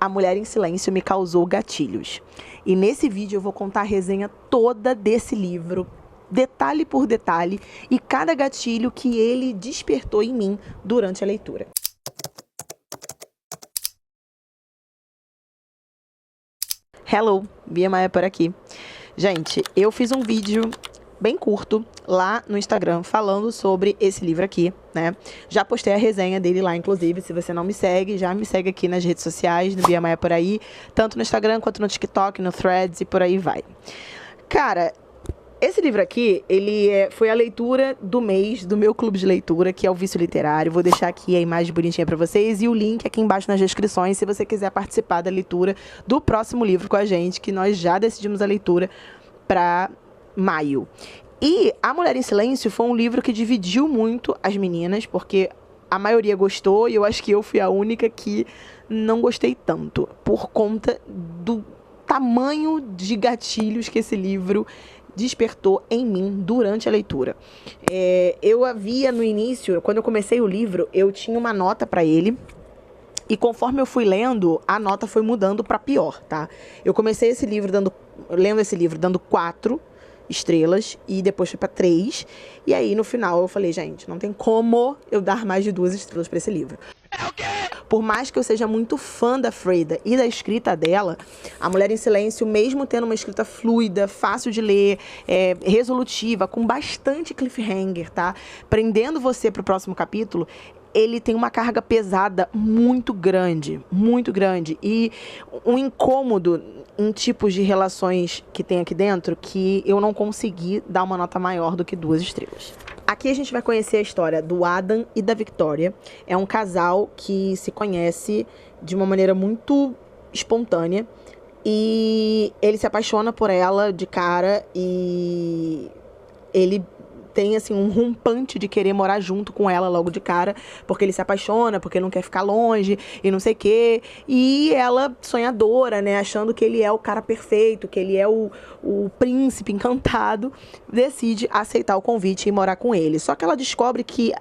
A Mulher em Silêncio me causou gatilhos. E nesse vídeo eu vou contar a resenha toda desse livro, detalhe por detalhe, e cada gatilho que ele despertou em mim durante a leitura. Hello, Bia Maia por aqui. Gente, eu fiz um vídeo bem curto lá no Instagram falando sobre esse livro aqui, né? Já postei a resenha dele lá, inclusive, se você não me segue, já me segue aqui nas redes sociais, no Bia Maia por aí, tanto no Instagram quanto no TikTok, no Threads e por aí vai. Cara, esse livro aqui, foi a leitura do mês do meu clube de leitura, que é o Vício Literário. Vou deixar aqui a imagem bonitinha para vocês e o link aqui embaixo nas descrições, se você quiser participar da leitura do próximo livro com a gente, que nós já decidimos a leitura para maio. E A Mulher em Silêncio foi um livro que dividiu muito as meninas, porque a maioria gostou e eu acho que eu fui a única que não gostei tanto, por conta do tamanho de gatilhos que esse livro despertou em mim durante a leitura. Eu havia no início, quando eu comecei o livro, eu tinha uma nota para ele, e conforme eu fui lendo, a nota foi mudando para pior, tá? Eu comecei lendo esse livro dando 4 estrelas e depois foi para 3. E aí no final eu falei, gente, não tem como eu dar mais de 2 estrelas para esse livro. Por mais que eu seja muito fã da Freda e da escrita dela, A Mulher em Silêncio, mesmo tendo uma escrita fluida, fácil de ler, resolutiva, com bastante cliffhanger, tá? Prendendo você pro próximo capítulo, ele tem uma carga pesada muito grande, e um incômodo em tipos de relações que tem aqui dentro que eu não consegui dar uma nota maior do que 2 estrelas. Aqui a gente vai conhecer a história do Adam e da Victoria. É um casal que se conhece de uma maneira muito espontânea e ele se apaixona por ela de cara e ele tem assim um rompante de querer morar junto com ela logo de cara, porque ele se apaixona, porque não quer ficar longe e não sei o quê. E ela, sonhadora, né, achando que ele é o cara perfeito, que ele é o príncipe encantado, decide aceitar o convite e morar com ele. Só que ela descobre que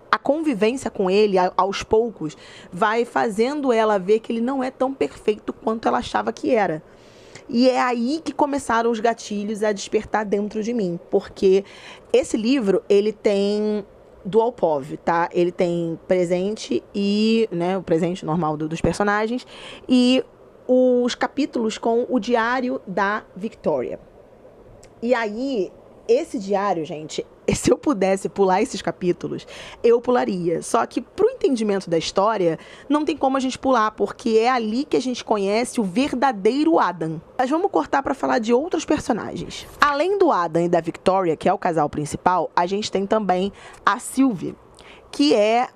a convivência com ele, aos poucos, vai fazendo ela ver que ele não é tão perfeito quanto ela achava que era. E é aí que começaram os gatilhos a despertar dentro de mim, porque esse livro, ele tem dual POV, tá? Ele tem presente e, né, o presente normal dos personagens e os capítulos com o diário da Victoria. E aí, esse diário, gente, se eu pudesse pular esses capítulos, eu pularia. Só que pro entendimento da história, não tem como a gente pular, porque é ali que a gente conhece o verdadeiro Adam. Mas vamos cortar para falar de outros personagens. Além do Adam e da Victoria, que é o casal principal, a gente tem também a Sylvie, que é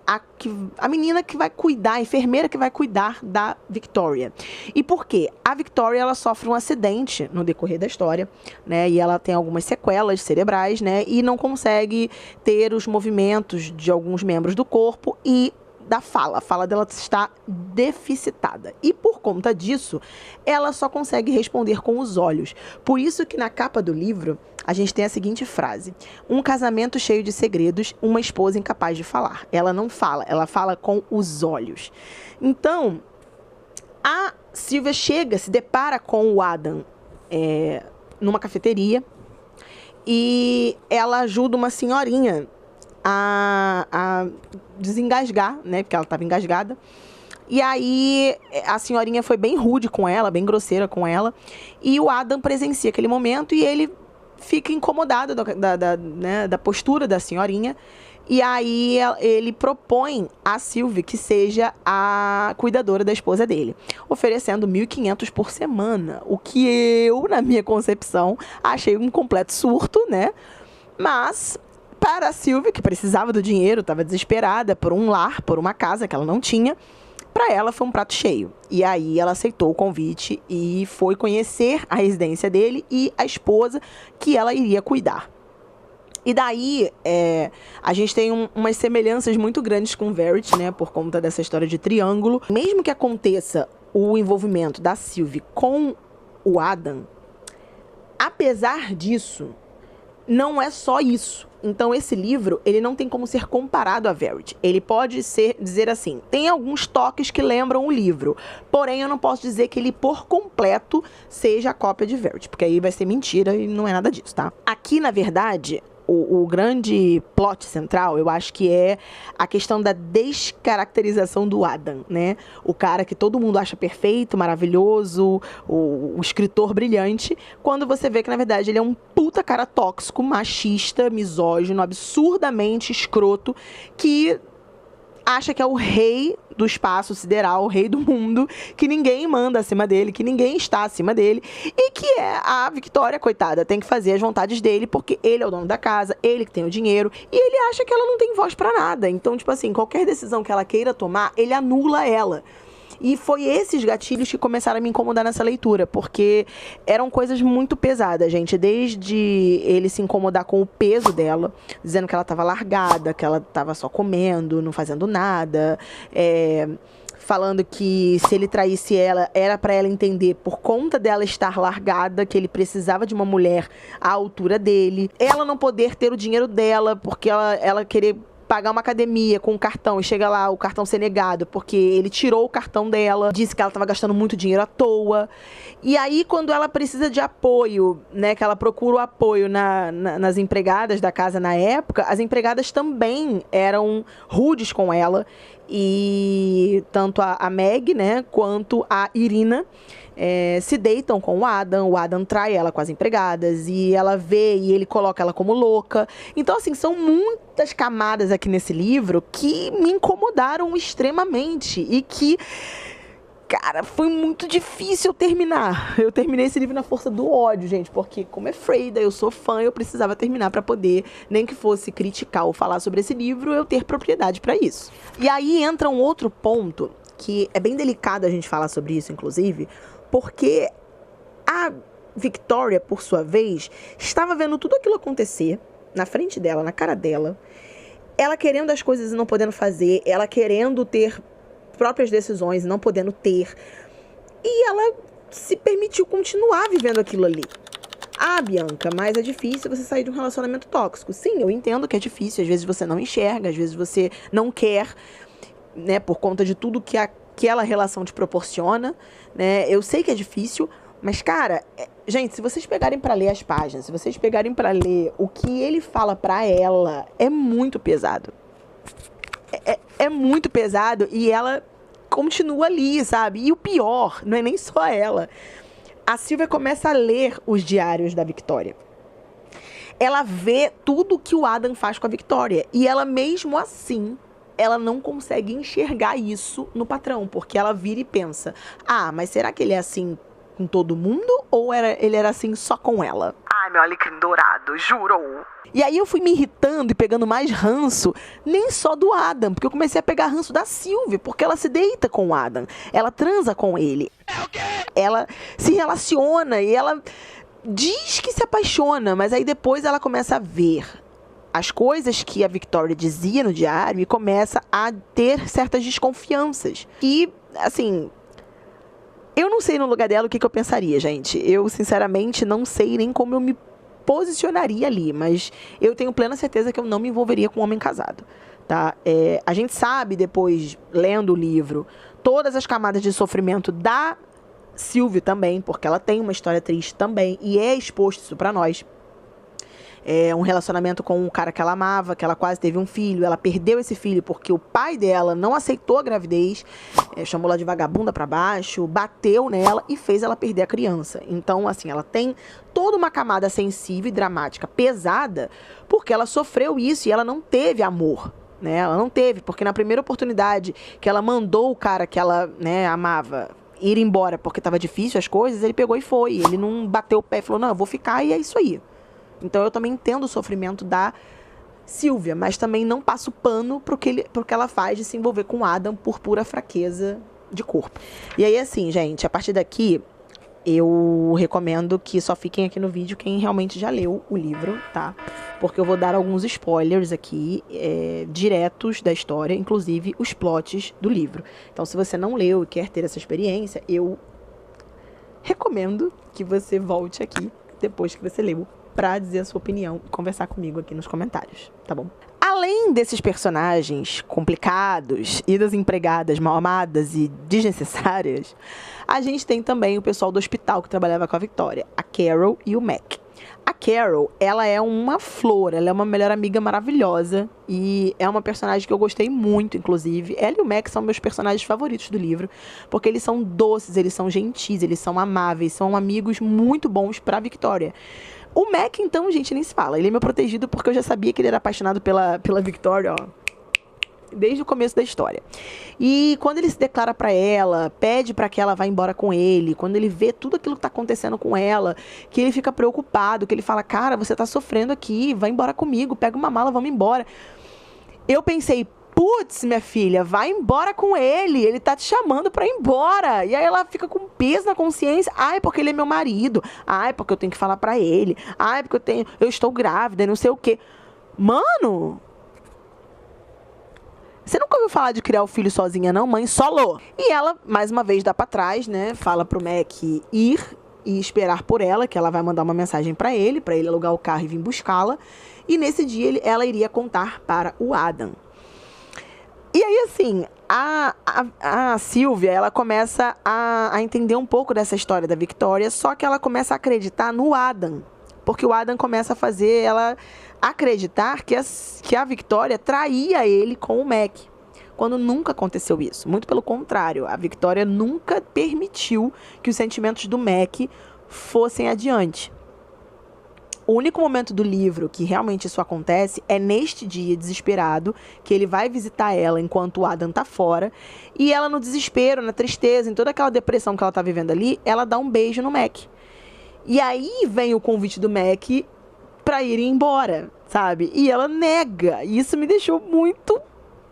a menina que vai cuidar, a enfermeira que vai cuidar da Victoria. E por quê? A Victoria, ela sofre um acidente no decorrer da história, né? E ela tem algumas sequelas cerebrais, né? E não consegue ter os movimentos de alguns membros do corpo e da fala. A fala dela está deficitada. E por conta disso, ela só consegue responder com os olhos. Por isso que na capa do livro, a gente tem a seguinte frase: um casamento cheio de segredos, uma esposa incapaz de falar. Ela não fala, ela fala com os olhos. Então, a Sylvia se depara com o Adam numa cafeteria e ela ajuda uma senhorinha a desengasgar, né? Porque ela estava engasgada. E aí a senhorinha foi bem rude com ela, bem grosseira com ela. E o Adam presencia aquele momento e ele fica incomodado da postura da senhorinha. E aí ele propõe a Sylvie que seja a cuidadora da esposa dele, oferecendo 1.500 por semana. O que eu, na minha concepção, achei um completo surto, né? Mas para a Sylvie, que precisava do dinheiro, estava desesperada por um lar, por uma casa que ela não tinha, para ela foi um prato cheio. E aí ela aceitou o convite e foi conhecer a residência dele e a esposa que ela iria cuidar. E daí, a gente tem umas semelhanças muito grandes com Verity, né, por conta dessa história de triângulo. Mesmo que aconteça o envolvimento da Sylvie com o Adam, apesar disso, não é só isso. Então esse livro, ele não tem como ser comparado a Verity. Ele pode dizer assim, tem alguns toques que lembram o livro, porém eu não posso dizer que ele por completo seja a cópia de Verity, porque aí vai ser mentira e não é nada disso, tá? Aqui, na verdade, o grande plot central, eu acho que é a questão da descaracterização do Adam, né? O cara que todo mundo acha perfeito, maravilhoso, o escritor brilhante, quando você vê que, na verdade, ele é um puta cara tóxico, machista, misógino, absurdamente escroto, que acha que é o rei do espaço sideral, o rei do mundo, que ninguém manda acima dele, que ninguém está acima dele, e que a Victoria, coitada, tem que fazer as vontades dele, porque ele é o dono da casa, ele que tem o dinheiro, e ele acha que ela não tem voz pra nada. Então, tipo assim, qualquer decisão que ela queira tomar, ele anula ela. E foi esses gatilhos que começaram a me incomodar nessa leitura, porque eram coisas muito pesadas, gente. Desde ele se incomodar com o peso dela, dizendo que ela estava largada, que ela estava só comendo, não fazendo nada, falando que se ele traísse ela, era para ela entender, por conta dela estar largada, que ele precisava de uma mulher à altura dele. Ela não poder ter o dinheiro dela, porque ela querer pagar uma academia com um cartão e chega lá o cartão ser negado porque ele tirou o cartão dela, disse que ela estava gastando muito dinheiro à toa. E aí, quando ela precisa de apoio, né, que ela procura o apoio nas empregadas da casa na época, as empregadas também eram rudes com ela. E tanto a Meg, né, quanto a Irina se deitam com o Adam trai ela com as empregadas, e ela vê e ele coloca ela como louca. Então, assim, são muitas camadas aqui nesse livro que me incomodaram extremamente e que, cara, foi muito difícil terminar. Eu terminei esse livro na força do ódio, gente, porque como é Freida, eu sou fã, eu precisava terminar para poder, nem que fosse criticar ou falar sobre esse livro, eu ter propriedade para isso. E aí entra um outro ponto, que é bem delicado a gente falar sobre isso, inclusive, porque a Victoria, por sua vez, estava vendo tudo aquilo acontecer na frente dela, na cara dela, ela querendo as coisas e não podendo fazer, ela querendo ter próprias decisões e não podendo ter, e ela se permitiu continuar vivendo aquilo ali. Ah, Bianca, mas é difícil você sair de um relacionamento tóxico. Sim, eu entendo que é difícil, às vezes você não enxerga, às vezes você não quer, né, por conta de tudo que aquela relação te proporciona, né? Eu sei que é difícil, mas, cara, gente, se vocês pegarem pra ler as páginas, se vocês pegarem pra ler o que ele fala pra ela, é muito pesado. É muito pesado, e ela continua ali, sabe? E o pior, não é nem só ela. A Sylvia começa a ler os diários da Victoria. Ela vê tudo que o Adam faz com a Victoria, e ela mesmo assim, ela não consegue enxergar isso no patrão, porque ela vira e pensa, ah, mas será que ele é assim com todo mundo, ou ele era assim só com ela? Ai, meu alecrim dourado, jurou. E aí eu fui me irritando e pegando mais ranço, nem só do Adam, porque eu comecei a pegar ranço da Sylvia, porque ela se deita com o Adam, ela transa com ele, ela se relaciona e ela diz que se apaixona, mas aí depois ela começa a ver as coisas que a Victoria dizia no diário e começa a ter certas desconfianças. E, assim, eu não sei no lugar dela o que eu pensaria, gente. Eu, sinceramente, não sei nem como eu me posicionaria ali, mas eu tenho plena certeza que eu não me envolveria com um homem casado, tá? A gente sabe, depois, lendo o livro, todas as camadas de sofrimento da Sylvia também, porque ela tem uma história triste também, e é exposto isso pra nós. Um relacionamento com um cara que ela amava, que ela quase teve um filho, ela perdeu esse filho porque o pai dela não aceitou a gravidez, chamou ela de vagabunda pra baixo, bateu nela e fez ela perder a criança. Então, assim, ela tem toda uma camada sensível e dramática, pesada, porque ela sofreu isso e ela não teve amor, né? Ela não teve, porque na primeira oportunidade que ela mandou o cara que ela, né, amava ir embora porque tava difícil as coisas, ele pegou e foi. Ele não bateu o pé e falou, não, eu vou ficar e é isso aí. Então eu também entendo o sofrimento da Sylvia, mas também não passo pano pro que ela faz de se envolver com o Adam por pura fraqueza de corpo. E aí, assim, gente, a partir daqui, eu recomendo que só fiquem aqui no vídeo quem realmente já leu o livro, tá? Porque eu vou dar alguns spoilers aqui, diretos da história, inclusive os plots do livro. Então, se você não leu e quer ter essa experiência, eu recomendo que você volte aqui depois que você leu pra dizer a sua opinião e conversar comigo aqui nos comentários, tá bom? Além desses personagens complicados e das empregadas mal amadas e desnecessárias, a gente tem também o pessoal do hospital que trabalhava com a Victoria, a Carol e o Mac. A Carol, ela é uma flor, ela é uma melhor amiga maravilhosa e é uma personagem que eu gostei muito, inclusive. Ela e o Mac são meus personagens favoritos do livro, porque eles são doces, eles são gentis, eles são amáveis, são amigos muito bons pra Victoria. O Mac, então, gente, nem se fala. Ele é meu protegido porque eu já sabia que ele era apaixonado pela Victoria, ó, desde o começo da história. E quando ele se declara pra ela, pede pra que ela vá embora com ele, quando ele vê tudo aquilo que tá acontecendo com ela, que ele fica preocupado, que ele fala, cara, você tá sofrendo aqui, vai embora comigo, pega uma mala, vamos embora. Eu pensei, putz, minha filha, vai embora com ele tá te chamando pra ir embora. E aí ela fica com peso na consciência. Ai, porque ele é meu marido. Ai, porque eu tenho que falar pra ele. Ai, porque eu estou grávida e não sei o quê. Mano, você nunca ouviu falar de criar o filho sozinha, não? Mãe solo. E ela, mais uma vez, dá pra trás, né? Fala pro Mac ir e esperar por ela, que ela vai mandar uma mensagem pra ele alugar o carro e vir buscá-la. E nesse dia, ela iria contar para o Adam. E aí, assim, a Sylvia, ela começa a entender um pouco dessa história da Victoria, só que ela começa a acreditar no Adam. Porque o Adam começa a fazer ela acreditar que a Victoria traía ele com o Mac, quando nunca aconteceu isso. Muito pelo contrário, a Victoria nunca permitiu que os sentimentos do Mac fossem adiante. O único momento do livro que realmente isso acontece é neste dia desesperado, que ele vai visitar ela enquanto o Adam tá fora, e ela no desespero, na tristeza, em toda aquela depressão que ela tá vivendo ali, ela dá um beijo no Mac. E aí vem o convite do Mac pra ir embora, sabe? E ela nega. E isso me deixou muito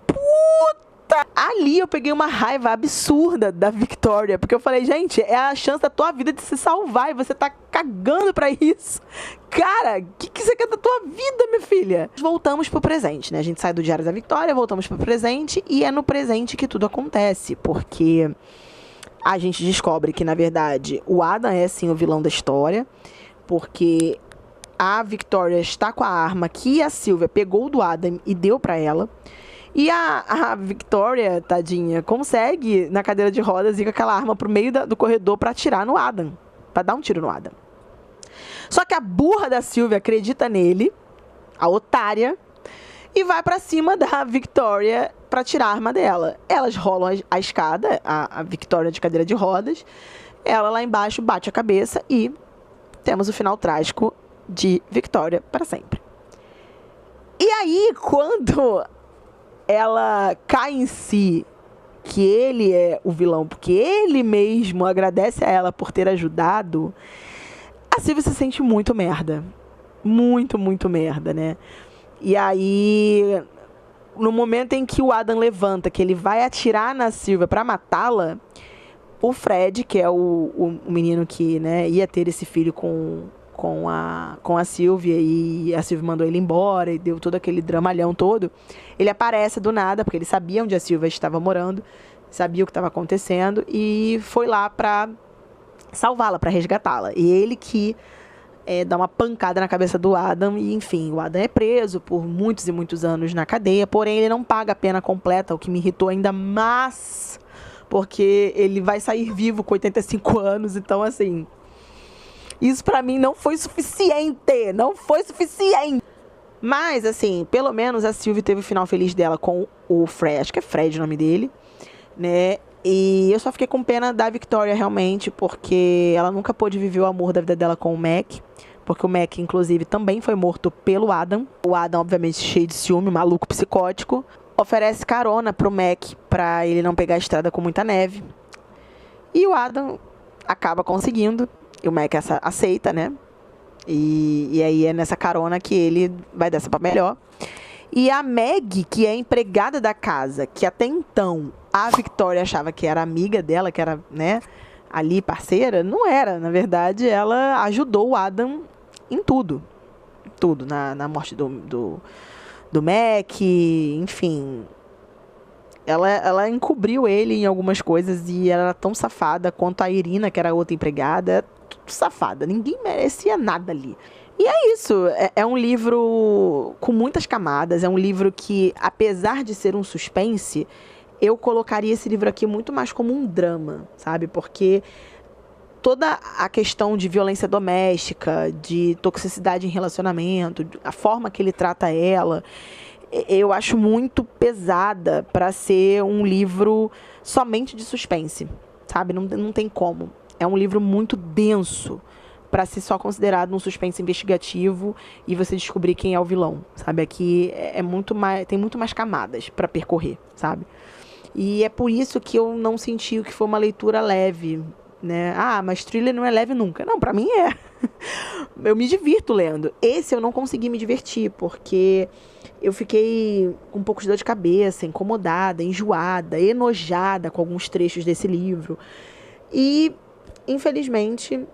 puta. Ali eu peguei uma raiva absurda da Victoria, porque eu falei, gente, é a chance da tua vida de se salvar e você tá cagando pra isso. Cara, o que você quer da tua vida, minha filha? Voltamos pro presente, né? A gente sai do Diário da Victoria, voltamos pro presente e é no presente que tudo acontece, porque a gente descobre que, na verdade, o Adam é, sim, o vilão da história, porque a Victoria está com a arma que a Sylvia pegou do Adam e deu pra ela. E a Victoria, tadinha, consegue, na cadeira de rodas, ir com aquela arma pro meio do corredor pra atirar no Adam. Pra dar um tiro no Adam. Só que a burra da Sylvia acredita nele, a otária, e vai pra cima da Victoria pra tirar a arma dela. Elas rolam a escada, a Victoria de cadeira de rodas, ela lá embaixo bate a cabeça e temos o final trágico de Victoria para sempre. E aí, quando ela cai em si, que ele é o vilão, porque ele mesmo agradece a ela por ter ajudado, a Sylvia se sente muito merda. Muito, muito merda, né? E aí, no momento em que o Adam levanta, que ele vai atirar na Sylvia pra matá-la, o Fred, que é o menino que, né, ia ter esse filho com a Sylvia, e a Sylvia mandou ele embora e deu todo aquele dramalhão todo, ele aparece do nada, porque ele sabia onde a Sylvia estava morando, sabia o que estava acontecendo e foi lá pra salvá-la, pra resgatá-la. E ele que dá uma pancada na cabeça do Adam e, enfim, o Adam é preso por muitos e muitos anos na cadeia, porém ele não paga a pena completa, o que me irritou ainda mais, porque ele vai sair vivo com 85 anos, então, assim, isso pra mim não foi suficiente, não foi suficiente. Mas, assim, pelo menos a Sylvie teve o final feliz dela com o Fred, acho que é Fred o nome dele, né? E eu só fiquei com pena da Victoria, realmente, porque ela nunca pôde viver o amor da vida dela com o Mac, porque o Mac, inclusive, também foi morto pelo Adam. O Adam, obviamente, cheio de ciúme, maluco, psicótico, oferece carona pro Mac pra ele não pegar a estrada com muita neve. E o Adam acaba conseguindo, e o Mac aceita, né? E aí é nessa carona que ele vai dessa pra melhor. E a Meg, que é empregada da casa, que até então a Victoria achava que era amiga dela, que era, né, ali parceira, não era. Na verdade, ela ajudou o Adam em tudo. Tudo. Na morte do Mac, enfim. Ela encobriu ele em algumas coisas e ela era tão safada quanto a Irina, que era outra empregada. Tudo safada. Ninguém merecia nada ali. E é isso, é um livro com muitas camadas, é um livro que, apesar de ser um suspense, eu colocaria esse livro aqui muito mais como um drama, sabe? Porque toda a questão de violência doméstica, de toxicidade em relacionamento, a forma que ele trata ela, eu acho muito pesada para ser um livro somente de suspense, sabe? Não tem como. É um livro muito denso para ser só considerado um suspense investigativo e você descobrir quem é o vilão, sabe? Aqui é muito mais, tem muito mais camadas para percorrer, sabe? E é por isso que eu não senti que foi uma leitura leve, né? Ah, mas thriller não é leve nunca. Não, pra mim é. Eu me divirto lendo. Esse eu não consegui me divertir, porque eu fiquei com um pouco de dor de cabeça, incomodada, enjoada, enojada com alguns trechos desse livro. E, infelizmente,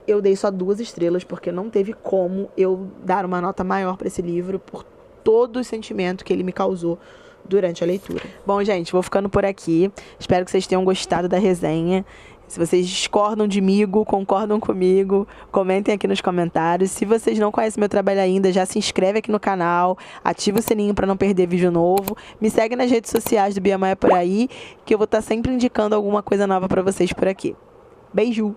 eu dei só 2 estrelas, porque não teve como eu dar uma nota maior para esse livro por todo o sentimento que ele me causou durante a leitura. Bom, gente, vou ficando por aqui. Espero que vocês tenham gostado da resenha. Se vocês discordam de mim, concordam comigo, comentem aqui nos comentários. Se vocês não conhecem meu trabalho ainda, já se inscreve aqui no canal, ativa o sininho para não perder vídeo novo. Me segue nas redes sociais do Bia Maia por aí, que eu vou estar sempre indicando alguma coisa nova para vocês por aqui. Beijo!